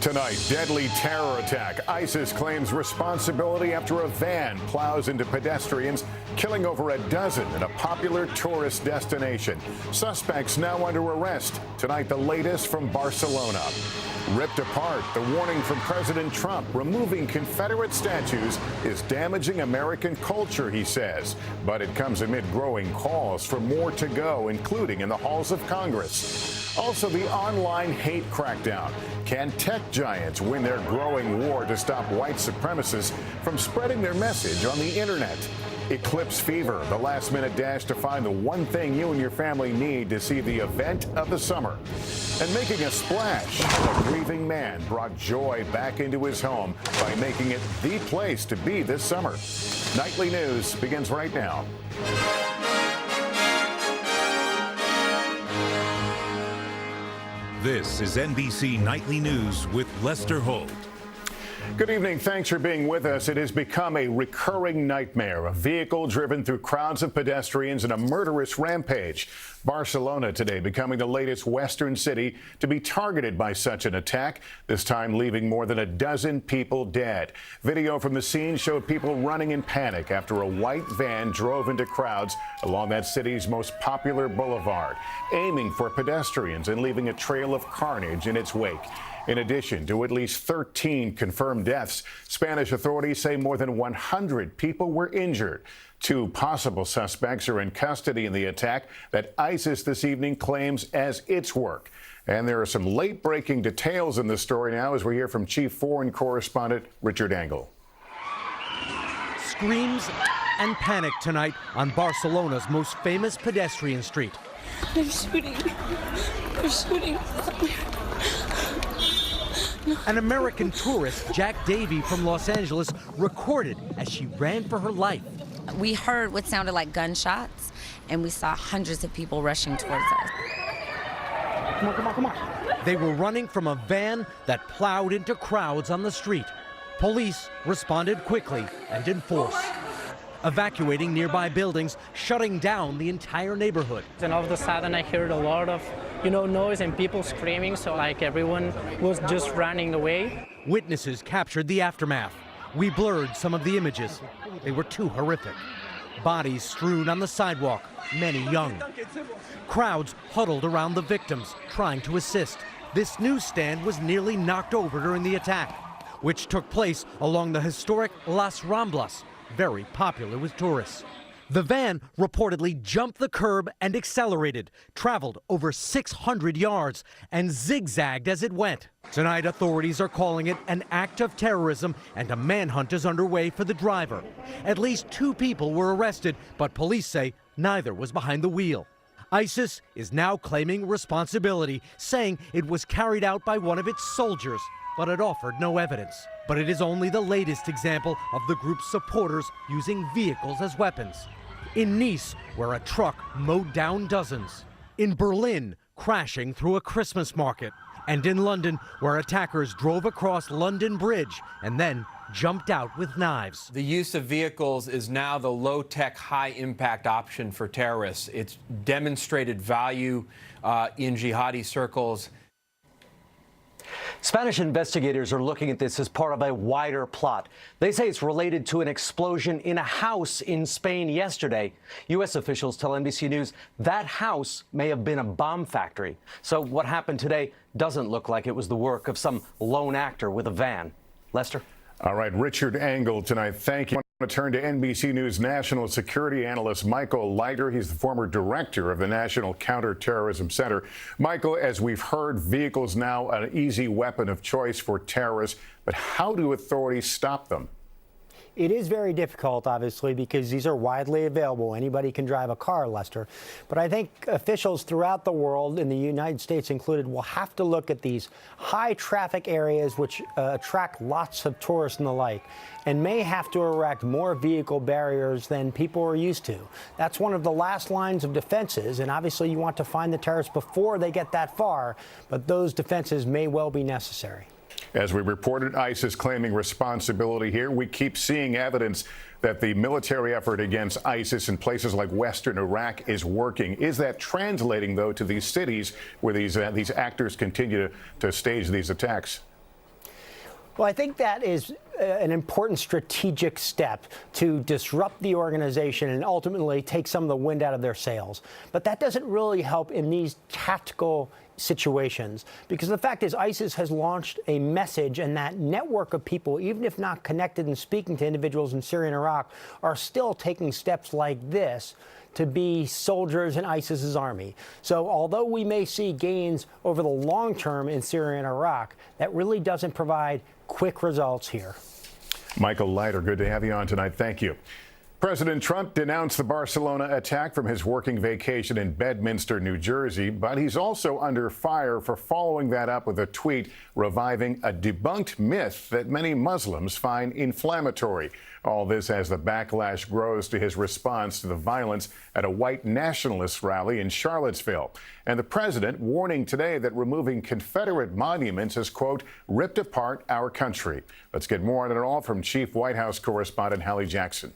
Tonight, deadly terror attack. ISIS claims responsibility after a van plows into pedestrians, killing over a dozen at a popular tourist destination. Suspects now under arrest. Tonight, the latest from Barcelona. Ripped apart, the warning from President Trump. Removing Confederate statues is damaging American culture, he says. But it comes amid growing calls for more to go, including in the halls of Congress. Also, the online hate crackdown. Can tech giants win their growing war to stop white supremacists from spreading their message on the internet? Eclipse fever, the last-minute dash to find the one thing you and your family need to see the event of the summer. And making a splash, a grieving man brought joy back into his home by making it the place to be this summer. Nightly News begins right now. This is NBC Nightly News with Lester Holt. Good evening. Thanks for being with us. It has become a recurring nightmare, a vehicle driven through crowds of pedestrians in a murderous rampage. Barcelona today becoming the latest Western city to be targeted by such an attack, this time leaving more than a dozen people dead. Video from the scene showed people running in panic after a white van drove into crowds along that city's most popular boulevard, aiming for pedestrians and leaving a trail of carnage in its wake. In addition to at least 13 confirmed deaths, Spanish authorities say more than 100 people were injured. Two possible suspects are in custody in the attack that ISIS this evening claims as its work. And there are some late-breaking details in the story now as we hear from Chief Foreign Correspondent Richard Engel. Screams and panic tonight on Barcelona's most famous pedestrian street. They're shooting. They're shooting. An American tourist, Jack Davey from Los Angeles, recorded as she ran for her life. We heard what sounded like gunshots, and we saw hundreds of people rushing towards us. Come on, come on, come on. They were running from a van that plowed into crowds on the street. Police responded quickly and in force, evacuating nearby buildings, shutting down the entire neighborhood. And all of a sudden I heard a lot of, noise and people screaming, so like everyone was just running away. Witnesses captured the aftermath. We blurred some of the images. They were too horrific. Bodies strewn on the sidewalk, many young. Crowds huddled around the victims, trying to assist. This newsstand was nearly knocked over during the attack, which took place along the historic Las Ramblas, very popular with tourists. The van reportedly jumped the curb and accelerated, traveled over 600 yards, and zigzagged as it went. Tonight, authorities are calling it an act of terrorism, and a manhunt is underway for the driver. At least 2 people were arrested, but police say neither was behind the wheel. ISIS is now claiming responsibility, saying it was carried out by one of its soldiers, but it offered no evidence. But it is only the latest example of the group's supporters using vehicles as weapons. In Nice, where a truck mowed down dozens. In Berlin, crashing through a Christmas market. And in London, where attackers drove across London Bridge and then jumped out with knives. The use of vehicles is now the low-tech, high-impact option for terrorists. It's demonstrated value in jihadi circles. Spanish investigators are looking at this as part of a wider plot. They say it's related to an explosion in a house in Spain yesterday. U.S. officials tell NBC News that house may have been a bomb factory. So what happened today doesn't look like it was the work of some lone actor with a van. Lester? All right, Richard Engel tonight. Thank you. I want to turn to NBC News national security analyst Michael Leiter. He's the former director of the National Counterterrorism Center. Michael, as we've heard, vehicles now an easy weapon of choice for terrorists. But how do authorities stop them? It is very difficult, obviously, because these are widely available. Anybody can drive a car, Lester. But I think officials throughout the world, in the United States included, will have to look at these high traffic areas which attract lots of tourists and the like, and may have to erect more vehicle barriers than people are used to. That's one of the last lines of defenses, and obviously you want to find the terrorists before they get that far, but those defenses may well be necessary. As we reported, ISIS claiming responsibility here. We keep seeing evidence that the military effort against ISIS in places like western Iraq is working. Is that translating, though, to these cities where these actors continue to stage these attacks? Well, I think that is an important strategic step to disrupt the organization and ultimately take some of the wind out of their sails. But that doesn't really help in these tactical situations, because the fact is ISIS has launched a message, and that network of people, even if not connected and speaking to individuals in Syria and Iraq, are still taking steps like this to be soldiers in ISIS's army. So although we may see gains over the long term in Syria and Iraq, that really doesn't provide quick results here. Michael Leiter, good to have you on tonight. Thank you. President Trump denounced the Barcelona attack from his working vacation in Bedminster, New Jersey, but he's also under fire for following that up with a tweet reviving a debunked myth that many Muslims find inflammatory. All this as the backlash grows to his response to the violence at a white nationalist rally in Charlottesville. And the president warning today that removing Confederate monuments has, quote, ripped apart our country. Let's get more on it all from Chief White House correspondent Hallie Jackson.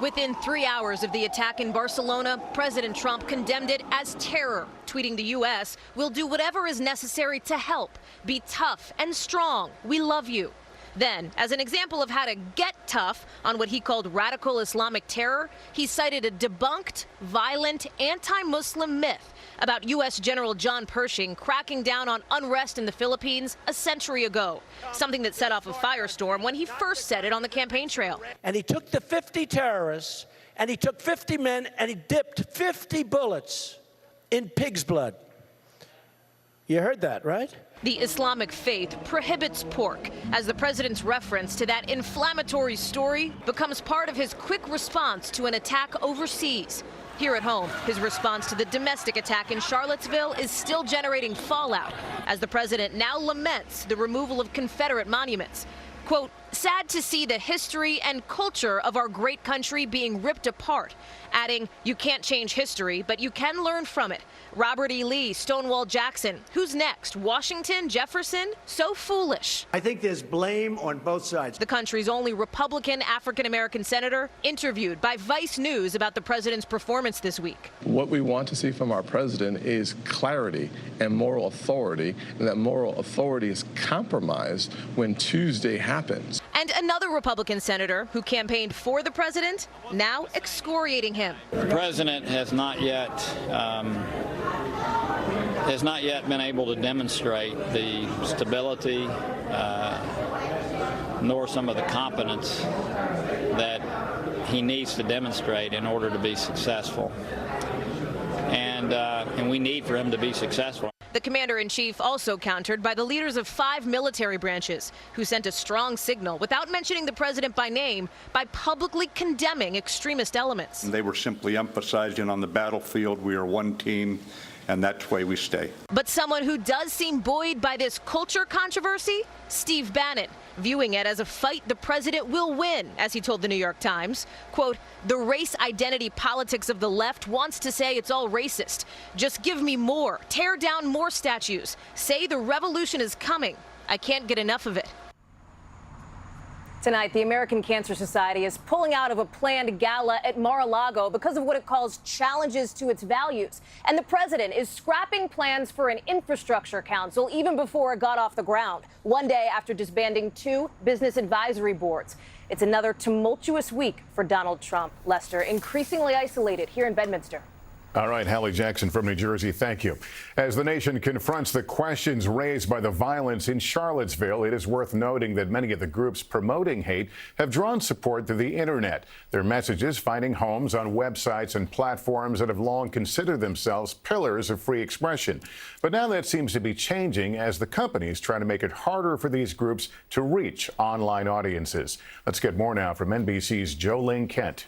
Within 3 hours of the attack in Barcelona, President Trump condemned it as terror, tweeting the U.S. will do whatever is necessary to help. Be tough and strong. We love you. Then, as an example of how to get tough on what he called radical Islamic terror, he cited a debunked, violent, anti-Muslim myth about U.S. General John Pershing cracking down on unrest in the Philippines a century ago, something that set off a firestorm when he first said it on the campaign trail. And he took the 50 terrorists, and he took 50 men, and he dipped 50 bullets in pig's blood. You heard that, right? The Islamic faith prohibits pork, as the president's reference to that inflammatory story becomes part of his quick response to an attack overseas. Here at home, his response to the domestic attack in Charlottesville is still generating fallout, as the president now laments the removal of Confederate monuments. Quote, sad to see the history and culture of our great country being ripped apart, adding, you can't change history, but you can learn from it. Robert E. Lee, Stonewall Jackson. Who's next? Washington, Jefferson? So foolish. I think there's blame on both sides. The country's only Republican African-American senator interviewed by Vice News about the president's performance this week. What we want to see from our president is clarity and moral authority, and that moral authority is compromised when Tuesday happens. And another Republican senator who campaigned for the president, now excoriating him. The president has not yet been able to demonstrate the stability nor some of the competence that he needs to demonstrate in order to be successful. And we need for him to be successful. The commander-in-chief also countered by the leaders of 5 military branches, who sent a strong signal without mentioning the president by name by publicly condemning extremist elements. They were simply emphasizing on the battlefield we are one team, and that's why we stay. But someone who does seem buoyed by this culture controversy, Steve Bannon, viewing it as a fight the president will win, as he told the New York Times. Quote, the race identity politics of the left wants to say it's all racist. Just give me more, tear down more statues, say the revolution is coming. I can't get enough of it. Tonight, the American Cancer Society is pulling out of a planned gala at Mar-a-Lago because of what it calls challenges to its values. And the president is scrapping plans for an infrastructure council even before it got off the ground, one day after disbanding 2 business advisory boards. It's another tumultuous week for Donald Trump. Lester, increasingly isolated here in Bedminster. All right, Hallie Jackson from New Jersey, thank you. As the nation confronts the questions raised by the violence in Charlottesville, it is worth noting that many of the groups promoting hate have drawn support through the internet. Their messages finding homes on websites and platforms that have long considered themselves pillars of free expression. But now that seems to be changing as the companies try to make it harder for these groups to reach online audiences. Let's get more now from NBC's Jolene Kent.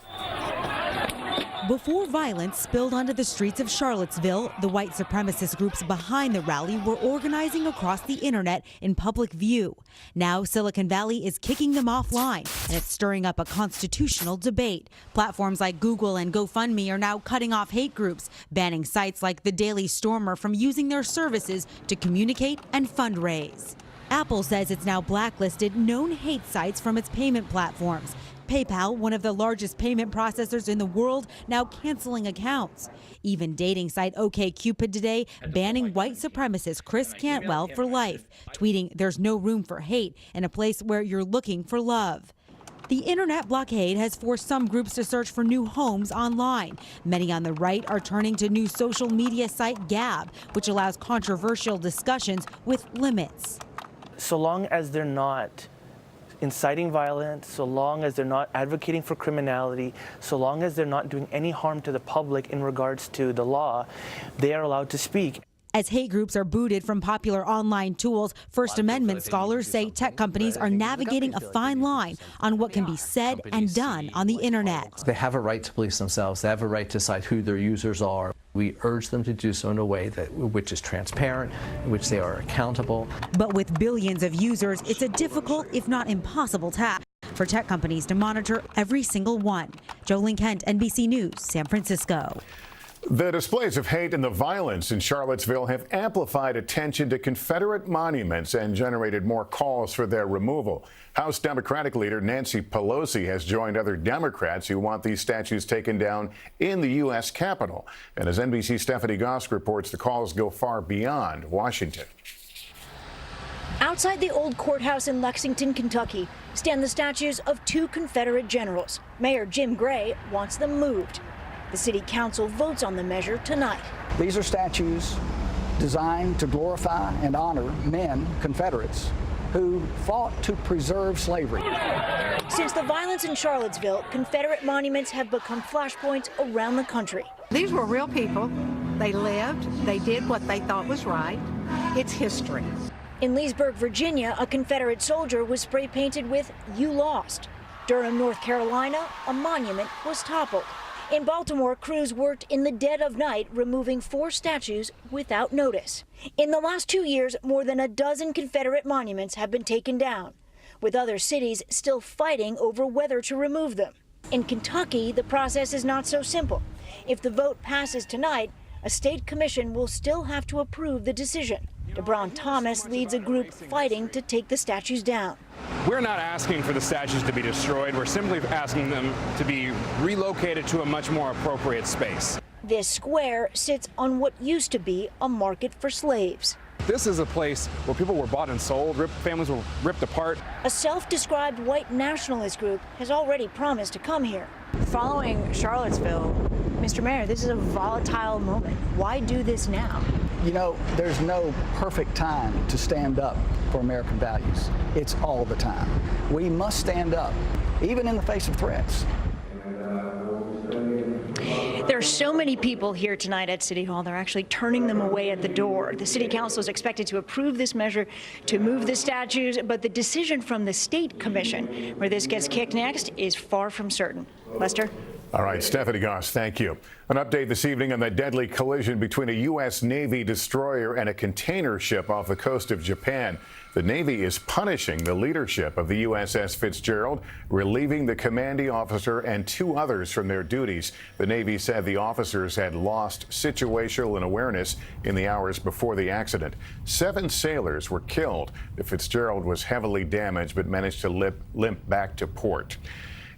Before violence spilled onto the streets of Charlottesville, the white supremacist groups behind the rally were organizing across the internet in public view. Now Silicon Valley is kicking them offline, and it's stirring up a constitutional debate. Platforms like Google and GoFundMe are now cutting off hate groups, banning sites like the Daily Stormer from using their services to communicate and fundraise. Apple says it's now blacklisted known hate sites from its payment platforms. PayPal, one of the largest payment processors in the world, now canceling accounts. Even dating site OkCupid today banning white supremacist Chris Cantwell for life, tweeting there's no room for hate in a place where you're looking for love. The internet blockade has forced some groups to search for new homes online. Many on the right are turning to new social media site Gab, which allows controversial discussions with limits. So long as they're not inciting violence, so long as they're not advocating for criminality, so long as they're not doing any harm to the public in regards to the law, they are allowed to speak. As hate groups are booted from popular online tools, First Amendment scholars say tech companies are navigating a fine line on what can be said and done on the internet. They have a right to police themselves. They have a right to decide who their users are. We urge them to do so in a way which is transparent, in which they are accountable. But with billions of users, it's a difficult, if not impossible, task for tech companies to monitor every single one. Jolene Kent, NBC News, San Francisco. The displays of hate and the violence in Charlottesville have amplified attention to Confederate monuments and generated more calls for their removal. House Democratic leader Nancy Pelosi has joined other Democrats who want these statues taken down in the U.S. Capitol. And as NBC's Stephanie Gosk reports, the calls go far beyond Washington. Outside the old courthouse in Lexington, Kentucky, stand the statues of two Confederate generals. Mayor Jim Gray wants them moved. The city council votes on the measure tonight. These are statues designed to glorify and honor men, Confederates, who fought to preserve slavery. Since the violence in Charlottesville, Confederate monuments have become flashpoints around the country. These were real people. They lived. They did what they thought was right. It's history. In Leesburg, Virginia, a Confederate soldier was spray painted with "You Lost." Durham, North Carolina, a monument was toppled. In Baltimore, crews worked in the dead of night, removing 4 statues without notice. In the last 2 years, more than a dozen Confederate monuments have been taken down, with other cities still fighting over whether to remove them. In Kentucky, the process is not so simple. If the vote passes tonight, a state commission will still have to approve the decision. DeBron Thomas leads a group fighting to take the statues down. We're not asking for the statues to be destroyed. We're simply asking them to be relocated to a much more appropriate space. This square sits on what used to be a market for slaves. This is a place where people were bought and sold, families were ripped apart. A self-described white nationalist group has already promised to come here. Following Charlottesville, Mr. Mayor, this is a volatile moment. Why do this now? You know, there's no perfect time to stand up for American values. It's all the time. We must stand up, even in the face of threats. There are so many people here tonight at City Hall, they're actually turning them away at the door. The City Council is expected to approve this measure to move the statues, but the decision from the State Commission, where this gets kicked next, is far from certain. Lester? All right, Stephanie Goss, thank you. An update this evening on the deadly collision between a U.S. Navy destroyer and a container ship off the coast of Japan. The Navy is punishing the leadership of the USS Fitzgerald, relieving the commanding officer and 2 others from their duties. The Navy said the officers had lost situational awareness in the hours before the accident. 7 sailors were killed. The Fitzgerald was heavily damaged but managed to limp back to port.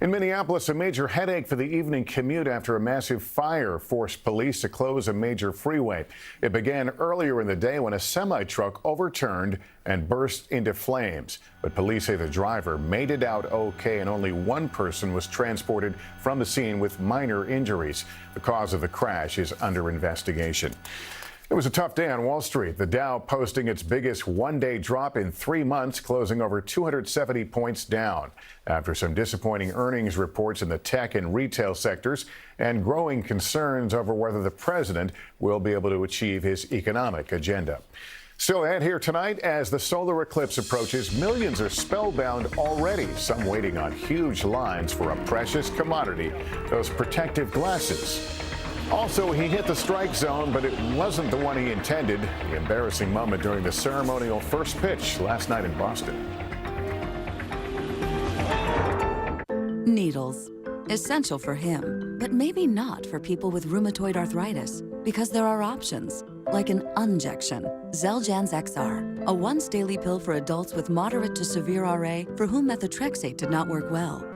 In Minneapolis, a major headache for the evening commute after a massive fire forced police to close a major freeway. It began earlier in the day when a semi-truck overturned and burst into flames. But police say the driver made it out okay and only 1 person was transported from the scene with minor injuries. The cause of the crash is under investigation. It was a tough day on Wall Street. The Dow posting its biggest one-day drop in 3 months, closing over 270 points down after some disappointing earnings reports in the tech and retail sectors and growing concerns over whether the president will be able to achieve his economic agenda. Still ahead here tonight, as the solar eclipse approaches, millions are spellbound already, some waiting on huge lines for a precious commodity, those protective glasses. Also, he hit the strike zone, but it wasn't the one he intended. The embarrassing moment during the ceremonial first pitch last night in Boston. Needles. Essential for him, but maybe not for people with rheumatoid arthritis, because there are options, like an injection. Xeljanz XR, a once-daily pill for adults with moderate to severe RA for whom methotrexate did not work well.